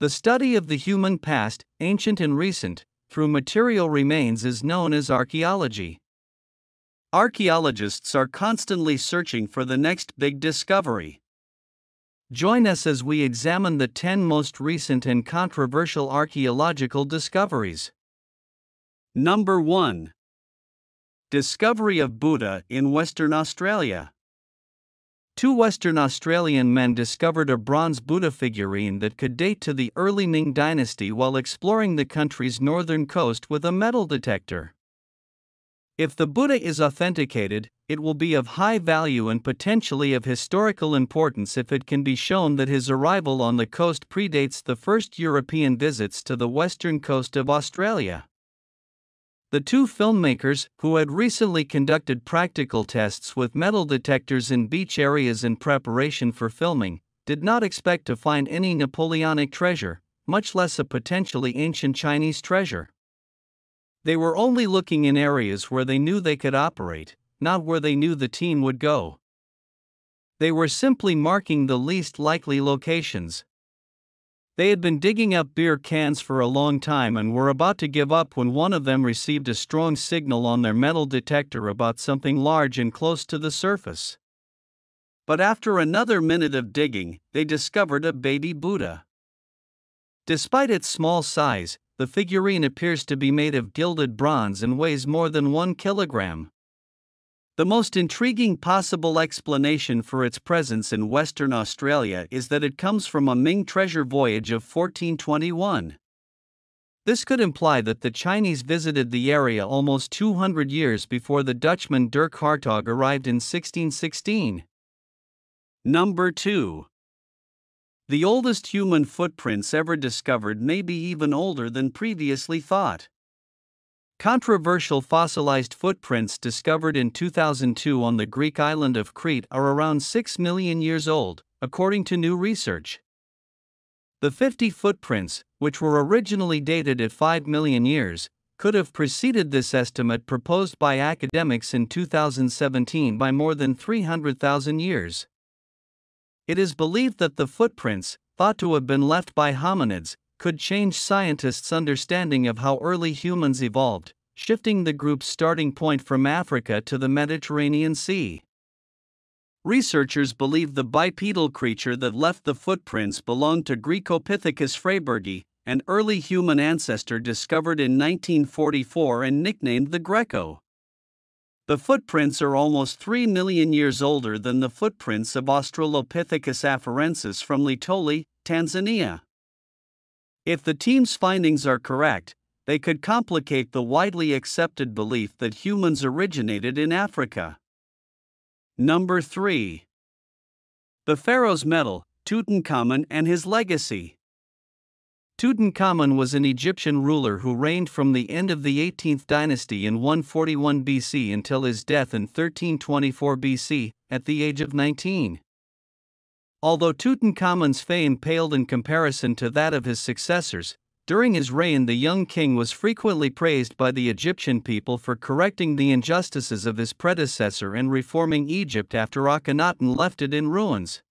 The study of the human past, ancient and recent, through material remains is known as archaeology. Archaeologists are constantly searching for the next big discovery. Join us as we examine the 10 most recent and controversial archaeological discoveries. Number 1. Discovery of Buddha in Western Australia. 2 Western Australian men discovered a bronze Buddha figurine that could date to the early Ming dynasty while exploring the country's northern coast with a metal detector. If the Buddha is authenticated, it will be of high value and potentially of historical importance if it can be shown that his arrival on the coast predates the first European visits to the western coast of Australia. The 2 filmmakers, who had recently conducted practical tests with metal detectors in beach areas in preparation for filming, did not expect to find any Napoleonic treasure, much less a potentially ancient Chinese treasure. They were only looking in areas where they knew they could operate, not where they knew the team would go. They were simply marking the least likely locations. They had been digging up beer cans for a long time and were about to give up when one of them received a strong signal on their metal detector about something large and close to the surface. But after another minute of digging, they discovered a baby Buddha. Despite its small size, the figurine appears to be made of gilded bronze and weighs more than 1 kilogram. The most intriguing possible explanation for its presence in Western Australia is that it comes from a Ming treasure voyage of 1421. This could imply that the Chinese visited the area almost 200 years before the Dutchman Dirk Hartog arrived in 1616. Number 2. The oldest human footprints ever discovered may be even older than previously thought. Controversial fossilized footprints discovered in 2002 on the Greek island of Crete are around 6 million years old, according to new research. The 50 footprints, which were originally dated at 5 million years, could have preceded this estimate proposed by academics in 2017 by more than 300,000 years. It is believed that the footprints, thought to have been left by hominids, could change scientists' understanding of how early humans evolved, shifting the group's starting point from Africa to the Mediterranean Sea. Researchers believe the bipedal creature that left the footprints belonged to Greekopithecus freybergi, an early human ancestor discovered in 1944 and nicknamed the Greco. The footprints are almost 3 million years older than the footprints of Australopithecus afarensis from Litoli, Tanzania. If the team's findings are correct, they could complicate the widely accepted belief that humans originated in Africa. Number 3. The pharaoh's medal, Tutankhamun and his legacy. Tutankhamun was an Egyptian ruler who reigned from the end of the 18th dynasty in 141 BC until his death in 1324 BC, at the age of 19. Although Tutankhamun's fame paled in comparison to that of his successors, during his reign the young king was frequently praised by the Egyptian people for correcting the injustices of his predecessor and reforming Egypt after Akhenaten left it in ruins.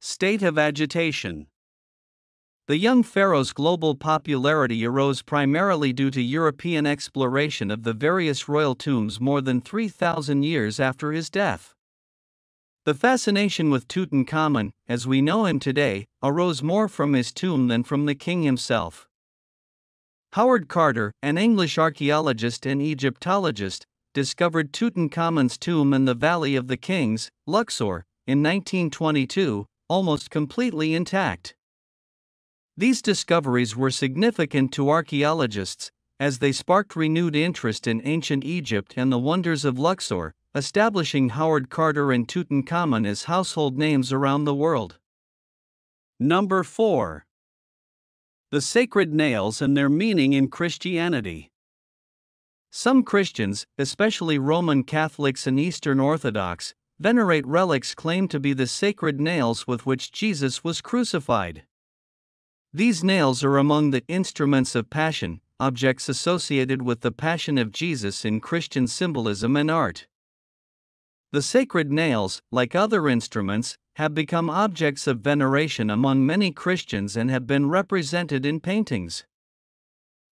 State of agitation. The young pharaoh's global popularity arose primarily due to European exploration of the various royal tombs more than 3,000 years after his death. The fascination with Tutankhamun, as we know him today, arose more from his tomb than from the king himself. Howard Carter, an English archaeologist and Egyptologist, discovered Tutankhamun's tomb in the Valley of the Kings, Luxor, in 1922, almost completely intact. These discoveries were significant to archaeologists, as they sparked renewed interest in ancient Egypt and the wonders of Luxor, establishing Howard Carter and Tutankhamun as household names around the world. Number 4. The sacred nails and their meaning in Christianity. Some Christians, especially Roman Catholics and Eastern Orthodox, venerate relics claimed to be the sacred nails with which Jesus was crucified. These nails are among the instruments of passion, objects associated with the Passion of Jesus in Christian symbolism and art. The sacred nails, like other instruments, have become objects of veneration among many Christians and have been represented in paintings.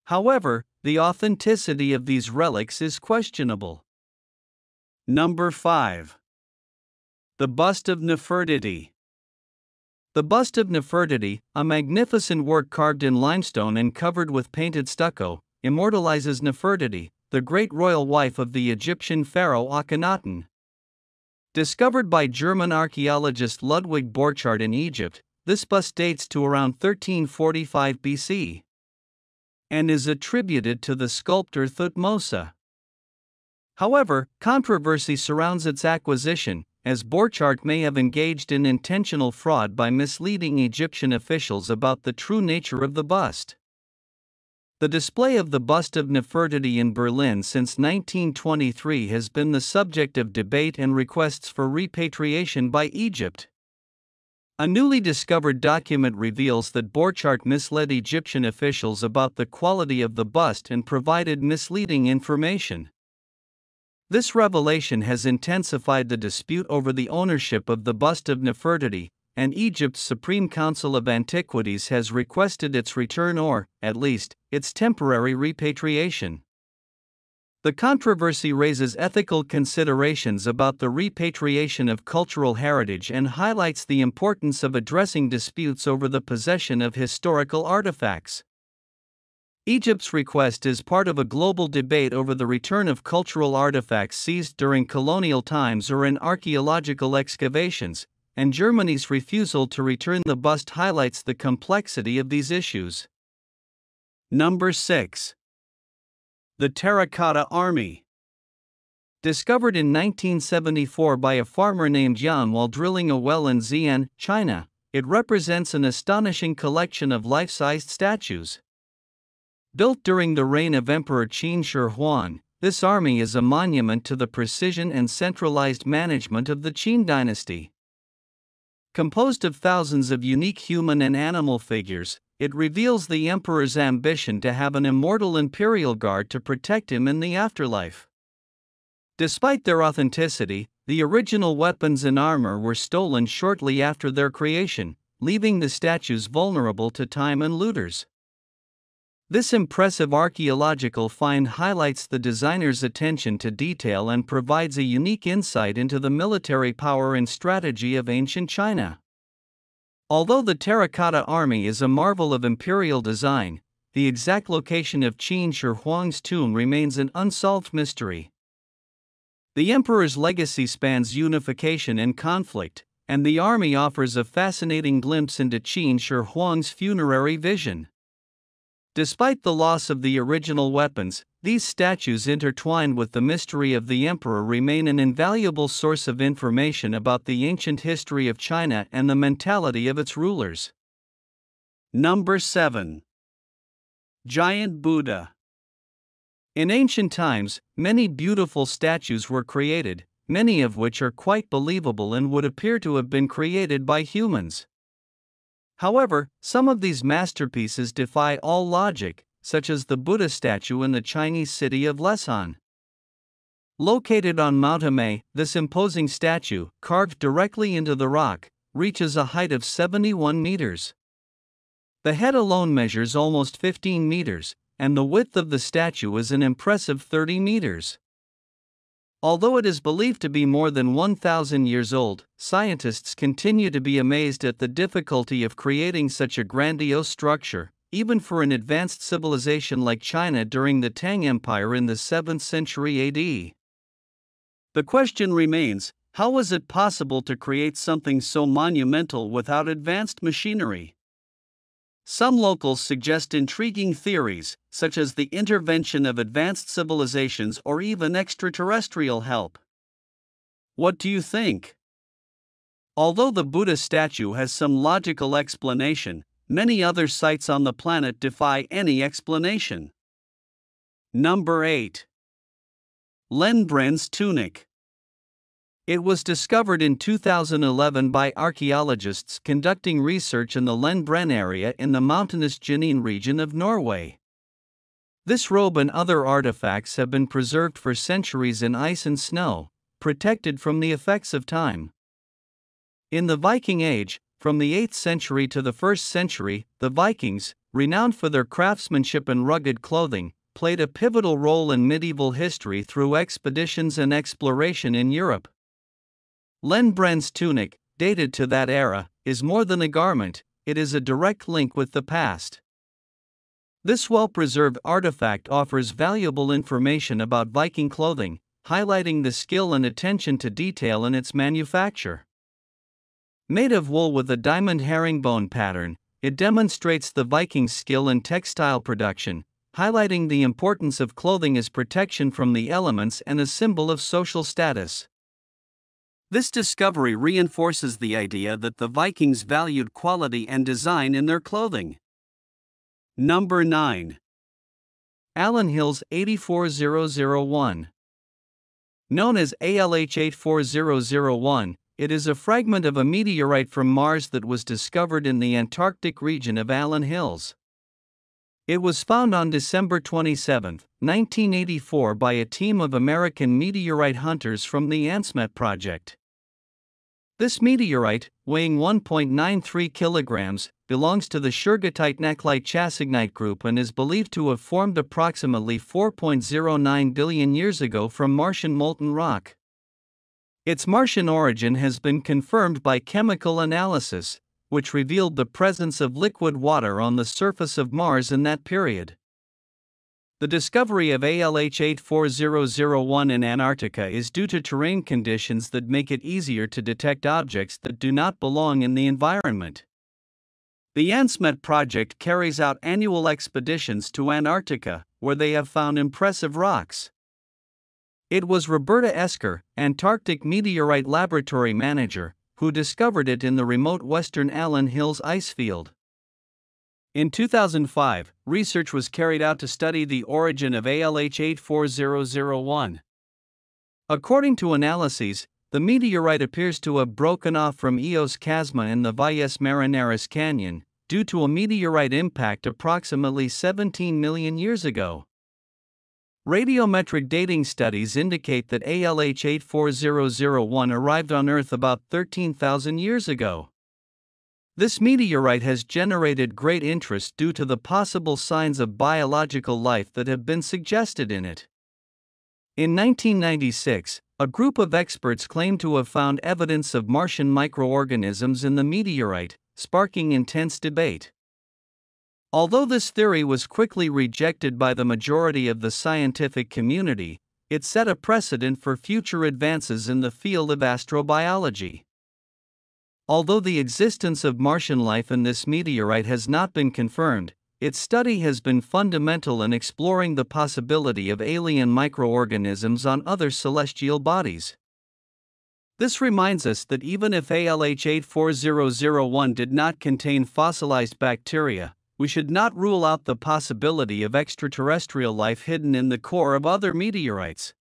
However, the authenticity of these relics is questionable. Number 5. The Bust of Nefertiti. The Bust of Nefertiti, a magnificent work carved in limestone and covered with painted stucco, immortalizes Nefertiti, the great royal wife of the Egyptian pharaoh Akhenaten. Discovered by German archaeologist Ludwig Borchardt in Egypt, this bust dates to around 1345 BC and is attributed to the sculptor Thutmose. However, controversy surrounds its acquisition, as Borchardt may have engaged in intentional fraud by misleading Egyptian officials about the true nature of the bust. The display of the bust of Nefertiti in Berlin since 1923 has been the subject of debate and requests for repatriation by Egypt. A newly discovered document reveals that Borchardt misled Egyptian officials about the quality of the bust and provided misleading information. This revelation has intensified the dispute over the ownership of the bust of Nefertiti, and Egypt's Supreme Council of Antiquities has requested its return or, at least, its temporary repatriation. The controversy raises ethical considerations about the repatriation of cultural heritage and highlights the importance of addressing disputes over the possession of historical artifacts. Egypt's request is part of a global debate over the return of cultural artifacts seized during colonial times or in archaeological excavations, and Germany's refusal to return the bust highlights the complexity of these issues. Number 6. The Terracotta Army. Discovered in 1974 by a farmer named Yan while drilling a well in Xi'an, China, it represents an astonishing collection of life-sized statues. Built during the reign of Emperor Qin Shi Huang, this army is a monument to the precision and centralized management of the Qin dynasty. Composed of thousands of unique human and animal figures, it reveals the emperor's ambition to have an immortal imperial guard to protect him in the afterlife. Despite their authenticity, the original weapons and armor were stolen shortly after their creation, leaving the statues vulnerable to time and looters. This impressive archaeological find highlights the designer's attention to detail and provides a unique insight into the military power and strategy of ancient China. Although the Terracotta Army is a marvel of imperial design, the exact location of Qin Shi Huang's tomb remains an unsolved mystery. The emperor's legacy spans unification and conflict, and the army offers a fascinating glimpse into Qin Shi Huang's funerary vision. Despite the loss of the original weapons, these statues intertwined with the mystery of the emperor remain an invaluable source of information about the ancient history of China and the mentality of its rulers. Number 7. Giant Buddha. In ancient times, many beautiful statues were created, many of which are quite believable and would appear to have been created by humans. However, some of these masterpieces defy all logic, such as the Buddha statue in the Chinese city of Lesan. Located on Mount Amei, this imposing statue, carved directly into the rock, reaches a height of 71 meters. The head alone measures almost 15 meters, and the width of the statue is an impressive 30 meters. Although it is believed to be more than 1,000 years old, scientists continue to be amazed at the difficulty of creating such a grandiose structure, even for an advanced civilization like China during the Tang Empire in the 7th century AD. The question remains, how was it possible to create something so monumental without advanced machinery? Some locals suggest intriguing theories, such as the intervention of advanced civilizations or even extraterrestrial help. What do you think? Although the Buddha statue has some logical explanation, many other sites on the planet defy any explanation. Number 8. Len Brens Tunic. It was discovered in 2011 by archaeologists conducting research in the Len Brens area in the mountainous Jenin region of Norway. This robe and other artifacts have been preserved for centuries in ice and snow, protected from the effects of time. In the Viking Age, from the 8th century to the 1st century, the Vikings, renowned for their craftsmanship and rugged clothing, played a pivotal role in medieval history through expeditions and exploration in Europe. Len Brens Tunic, dated to that era, is more than a garment, it is a direct link with the past. This well-preserved artifact offers valuable information about Viking clothing, highlighting the skill and attention to detail in its manufacture. Made of wool with a diamond herringbone pattern, it demonstrates the Vikings' skill in textile production, highlighting the importance of clothing as protection from the elements and a symbol of social status. This discovery reinforces the idea that the Vikings valued quality and design in their clothing. Number 9. Allen Hills 84001. Known as ALH 84001, it is a fragment of a meteorite from Mars that was discovered in the Antarctic region of Allen Hills. It was found on December 27, 1984 by a team of American meteorite hunters from the ANSMET project. This meteorite, weighing 1.93 kilograms, belongs to the Shergotite-Neclite-Chasignite group and is believed to have formed approximately 4.09 billion years ago from Martian molten rock. Its Martian origin has been confirmed by chemical analysis, which revealed the presence of liquid water on the surface of Mars in that period. The discovery of ALH 84001 in Antarctica is due to terrain conditions that make it easier to detect objects that do not belong in the environment. The ANSMET project carries out annual expeditions to Antarctica, where they have found impressive rocks. It was Roberta Esker, Antarctic Meteorite Laboratory Manager, who discovered it in the remote western Allen Hills icefield. In 2005, research was carried out to study the origin of ALH 84001. According to analyses, the meteorite appears to have broken off from Eos Chasma in the Valles Marineris Canyon, due to a meteorite impact approximately 17 million years ago. Radiometric dating studies indicate that ALH 84001 arrived on Earth about 13,000 years ago. This meteorite has generated great interest due to the possible signs of biological life that have been suggested in it. In 1996, a group of experts claimed to have found evidence of Martian microorganisms in the meteorite, sparking intense debate. Although this theory was quickly rejected by the majority of the scientific community, it set a precedent for future advances in the field of astrobiology. Although the existence of Martian life in this meteorite has not been confirmed, its study has been fundamental in exploring the possibility of alien microorganisms on other celestial bodies. This reminds us that even if ALH 84001 did not contain fossilized bacteria, we should not rule out the possibility of extraterrestrial life hidden in the core of other meteorites.